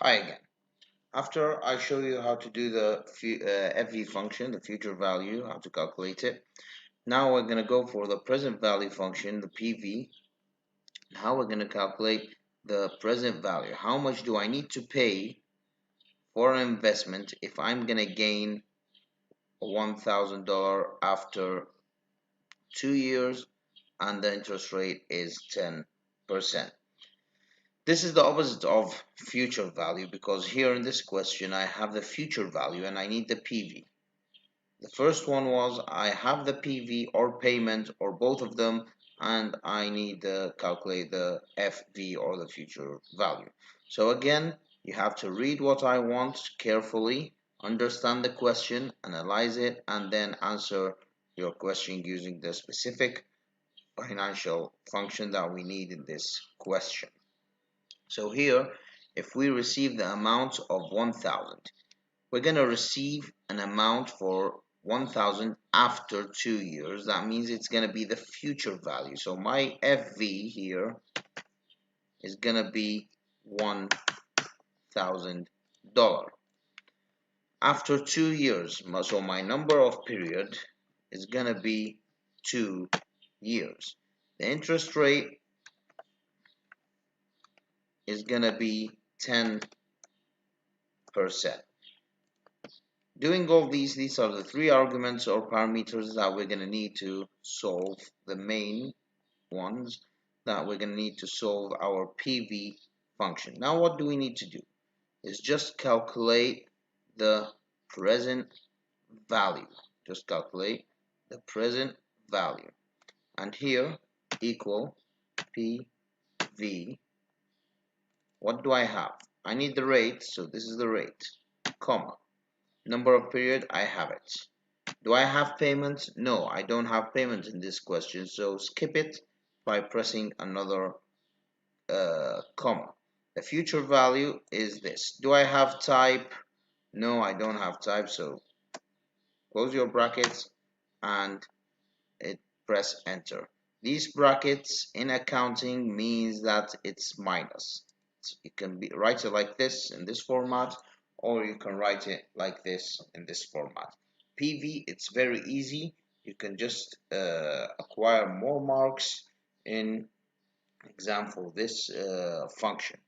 Hi again. After I show you how to do the FV function, the future value, how to calculate it, now we're going to go for the present value function, the PV, and how we're going to calculate the present value. How much do I need to pay for an investment if I'm going to gain $1,000 after 2 years and the interest rate is 10%. This is the opposite of future value because here in this question I have the future value and I need the PV. The first one was I have the PV or payment or both of them and I need to calculate the FV or the future value. So again, you have to read what I want carefully, understand the question, analyze it, and then answer your question using the specific financial function that we need in this question. So here, if we receive the amount of 1,000, we're going to receive an amount for 1,000 after 2 years. That means it's going to be the future value. So my FV here is going to be $1,000. After 2 years, so my number of period is going to be 2 years. The interest rate is going to be 10%. Doing all these are the three arguments or parameters that we're going to need to solve, the main ones that we're going to need to solve our PV function. Now what do we need to do? Is just calculate the present value. Just calculate the present value. And here equal PV. What do I have? I need the rate, so this is the rate, comma. Number of period, I have it. Do I have payments? No, I don't have payments in this question, so skip it by pressing another comma. The future value is this. Do I have type? No, I don't have type, so close your brackets and press enter. These brackets in accounting means that it's minus. You can write it like this in this format, or you can write it like this in this format. PV, it's very easy. You can just acquire more marks in exam for this function.